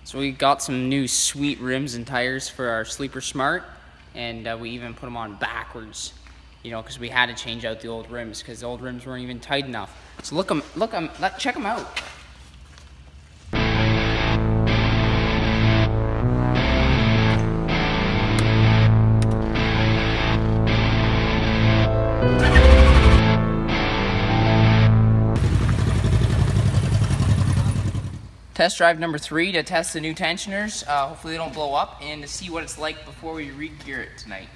So we got some new sweet rims and tires for our Sleeper Smart, and we even put them on backwards, you know, because we had to change out the old rims because the old rims weren't even tight enough. So check them out. Test drive number 3 to test the new tensioners. Hopefully they don't blow up, and to see what it's like before we re-gear it tonight.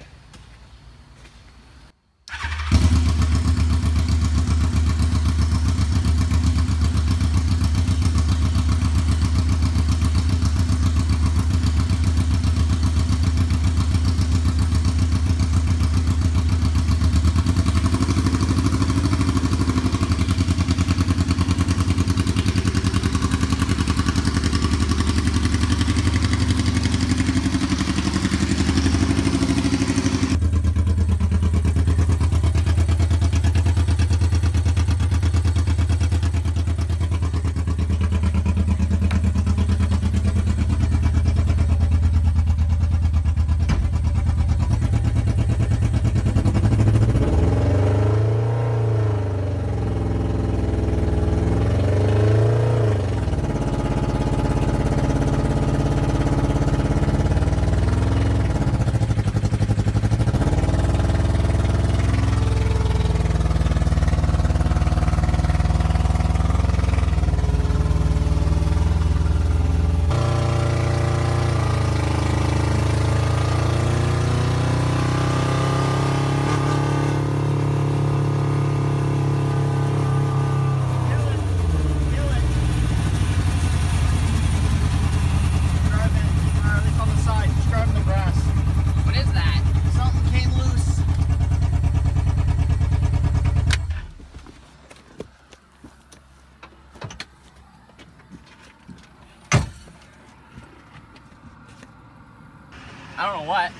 I don't know what.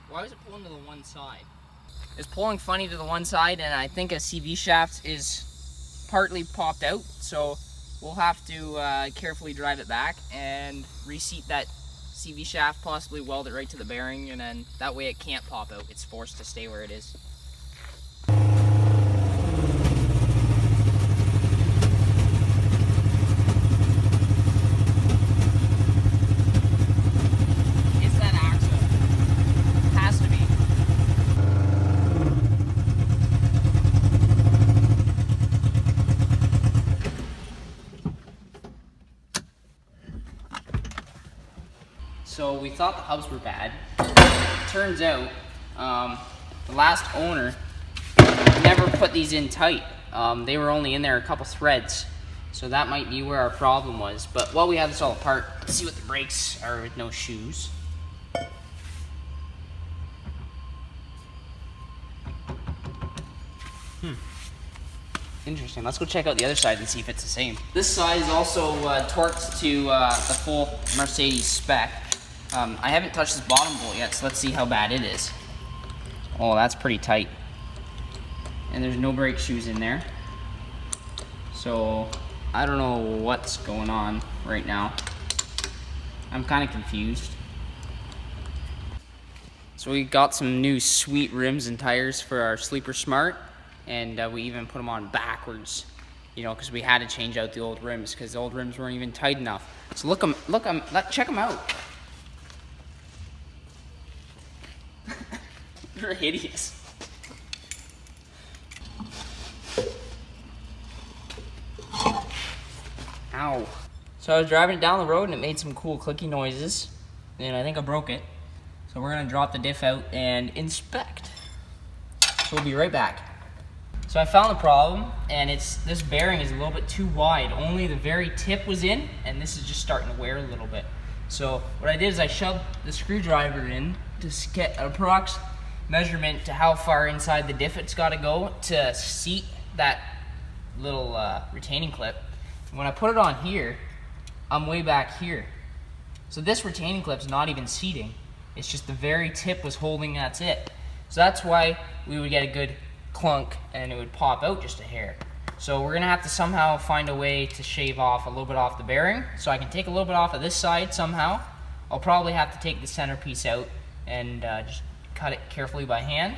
Why was it pulling to the one side? It's pulling funny to the one side, and I think a CV shaft is partly popped out, so we'll have to carefully drive it back and reseat that CV shaft, possibly weld it right to the bearing, and then that way it can't pop out. It's forced to stay where it is. So we thought the hubs were bad. Turns out the last owner never put these in tight. They were only in there a couple threads. So that might be where our problem was. But while we have this all apart, let's see what the brakes are with no shoes. Interesting. Let's go check out the other side and see if it's the same. This side is also torqued to the full Mercedes spec. I haven't touched this bottom bolt yet, so let's see how bad it is. Oh, that's pretty tight. And there's no brake shoes in there. So I don't know what's going on right now. I'm kind of confused. So we got some new sweet rims and tires for our Sleeper Smart, and we even put them on backwards, you know, because we had to change out the old rims because the old rims weren't even tight enough. So check them out. They're hideous. Ow. So I was driving it down the road and it made some cool clicky noises, and I think I broke it. So we're gonna drop the diff out and inspect. So we'll be right back. So I found the problem, and this bearing is a little bit too wide. Only the very tip was in, and this is just starting to wear a little bit. So what I did is I shoved the screwdriver in to get an approx measurement to how far inside the diff it's got to go to seat that little retaining clip. And when I put it on here, I'm way back here. So this retaining clip's not even seating. It's just the very tip was holding, that's it. So that's why we would get a good clunk and it would pop out just a hair. So we're gonna have to somehow find a way to shave off a little bit off the bearing. So I can take a little bit off of this side somehow. I'll probably have to take the centerpiece out and just cut it carefully by hand.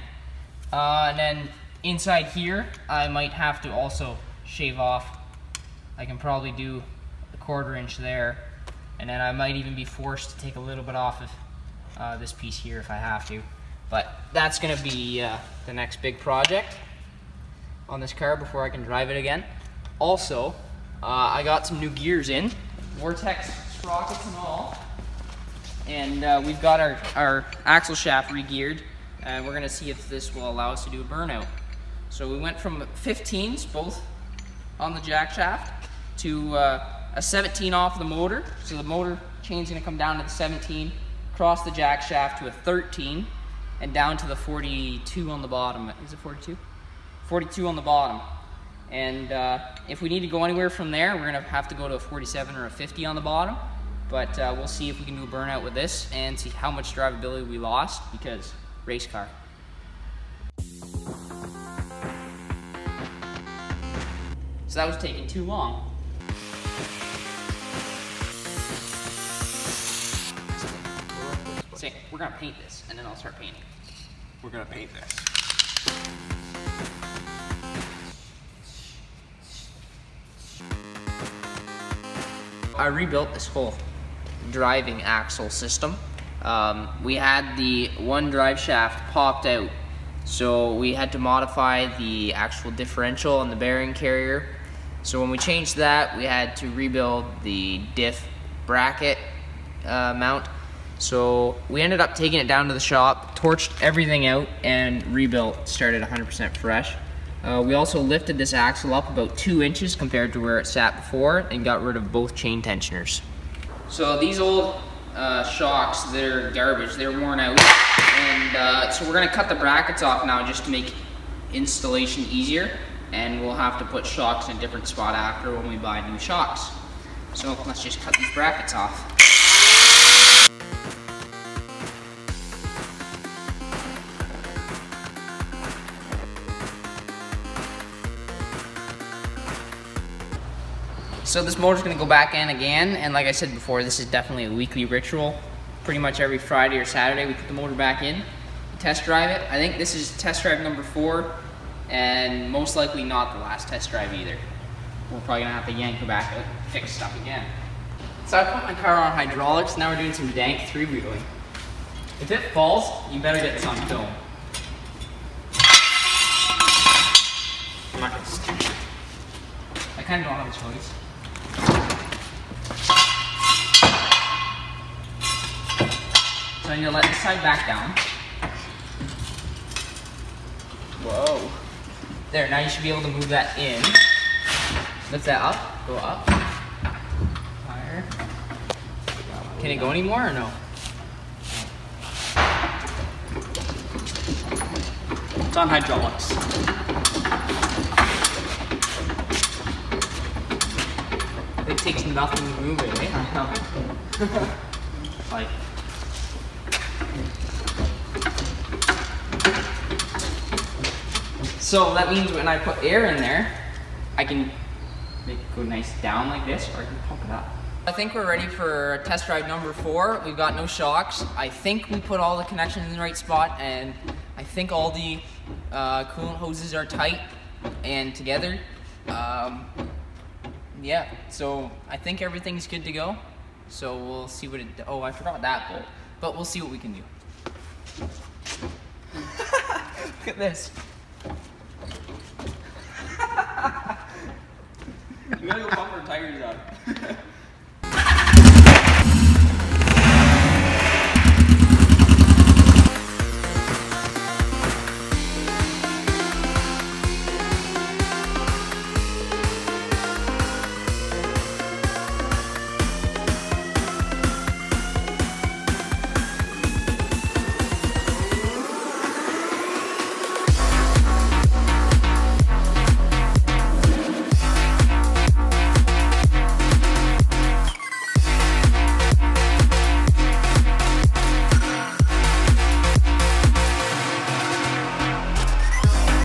And then inside here, I might have to also shave off. I can probably do a 1/4 inch there, and then I might even be forced to take a little bit off of this piece here if I have to. But that's gonna be the next big project on this car before I can drive it again. Also, I got some new gears in, Vortex sprockets and all, and we've got our axle shaft re-geared, and we're gonna see if this will allow us to do a burnout. So we went from 15s, both on the jack shaft, to a 17 off the motor. So the motor chain's gonna come down to the 17, across the jack shaft to a 13, and down to the 42 on the bottom. Is it 42? 42 on the bottom. And if we need to go anywhere from there, we're gonna have to go to a 47 or a 50 on the bottom. But we'll see if we can do a burnout with this and see how much drivability we lost, because race car. So that was taking too long. So we're gonna paint this, and then I'll start painting. We're gonna paint this. I rebuilt this whole driving axle system. We had the one drive shaft popped out, so we had to modify the actual differential and the bearing carrier. So when we changed that, we had to rebuild the diff bracket mount. So we ended up taking it down to the shop, torched everything out, and rebuilt, started 100% fresh. We also lifted this axle up about 2 inches compared to where it sat before, and got rid of both chain tensioners. So these old shocks, they're garbage, they're worn out, and so we're gonna cut the brackets off now just to make installation easier, and we'll have to put shocks in a different spot after when we buy new shocks. So let's just cut these brackets off. So this motor's gonna go back in again, and like I said before, this is definitely a weekly ritual. Pretty much every Friday or Saturday we put the motor back in, test drive it. I think this is test drive number 4, and most likely not the last test drive either. We're probably gonna have to yank it back out, fix stuff again. So I put my car on hydraulics, now we're doing some dank 3-wheeling. If it falls, you better get this on film. I'm not gonna stick it. I kinda don't have a choice. So I'm gonna let this side back down. Whoa. There, now you should be able to move that in. Lift that up, go up. Higher. Can it go anymore or no? It's on hydraulics. It takes nothing to move it, eh? Like. So that means when I put air in there, I can make it go nice down like this, or I can pump it up. I think we're ready for test drive number 4. We've got no shocks. I think we put all the connections in the right spot, and I think all the coolant hoses are tight and together. Yeah, so I think everything's good to go. So we'll see what it, oh, I forgot that bolt, but we'll see what we can do. Look at this. You gotta go pump our tires up.